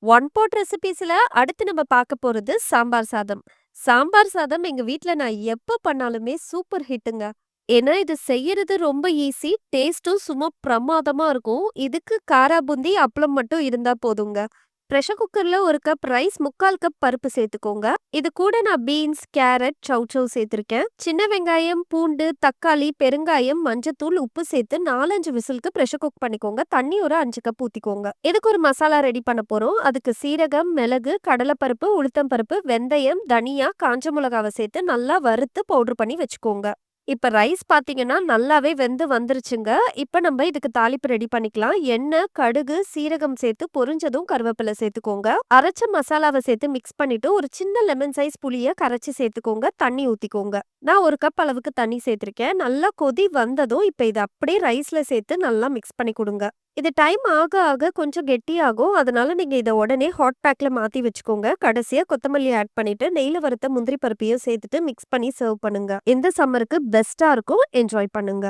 One pot ரெசிபீஸ்ல அடுத்து நம்ம பார்க்க போறது சாம்பார் சாதம். சாம்பார் சாதம் எங்க வீட்ல நான் எப்ப பண்ணாலுமே சூப்பர் ஹிட்டுங்க. ஏன்னா இது செய்யறது ரொம்ப ஈஸி. டேஸ்ட்டும் சும்மா பிரமாதமா இருக்கும். இதுக்கு காரா பூந்தி, அப்பளம் மட்டும் இருந்தா போதுங்க. பிரஷர் குக்கர்ல 1 கப் ரைஸ், 3/4 கப் பருப்பு சேர்த்துக்கோங்க. இது கூட நான் பீன்ஸ், கேரட், சௌசௌ சேர்த்திருக்கேன். சின்ன வெங்காயம், பூண்டு, தக்காளி, பெருங்காயம், மஞ்சத்தூள், உப்பு சேர்த்து 4, 5 விசிலுக்கு பிரஷர் குக் பண்ணிக்கோங்க. தண்ணி ஒரு 5 கப் ஊத்திக்கோங்க. இதுக்கு ஒரு மசாலா ரெடி பண்ண போறோம். அதுக்கு சீரகம், மிளகு, கடலைப்பருப்பு, உளுத்தம் பருப்பு, வெந்தயம், தனியா, காஞ்ச மிளகாவ சேர்த்து நல்லா வறுத்து பவுடர் பண்ணி வச்சுக்கோங்க. இப்ப ரைஸ் பார்த்தீங்கன்னா, நல்லாவே வெந்து வந்துருச்சுங்க. இப்ப நம்ப இதுக்கு தாளிப்பு ரெடி பண்ணிக்கலாம். எண்ணெய், கடுகு, சீரகம் சேர்த்து பொரிஞ்சதும் கருவேப்பிலை சேர்த்துக்கோங்க. அரைச்ச மசாலாவ சேர்த்து மிக்ஸ் பண்ணிட்டு, ஒரு சின்ன லெமன் சைஸ் புளிய கரைச்சு சேர்த்துக்கோங்க. தண்ணி ஊத்திக்கோங்க. நான் 1 கப் அளவுக்கு தண்ணி சேர்த்திருக்கேன். நல்லா கொதி வந்ததும், இப்ப இத அப்படியே ரைஸ்ல சேர்த்து நல்லா மிக்ஸ் பண்ணி குடுங்க. இது டைம் ஆக ஆக கொஞ்சம் கெட்டியாகும். அதனால நீங்க இத உடனே ஹாட் பேக்ல மாத்தி வச்சுக்கோங்க. கடைசியா கொத்தமல்லி ஆட் பண்ணிட்டு, நெய்ல வறுத்த முந்திரி பருப்பையும் சேர்த்துட்டு மிக்ஸ் பண்ணி சர்வ் பண்ணுங்க. இந்த சம்மருக்கு பெஸ்ட்டா இருக்கும். என்ஜாய் பண்ணுங்க.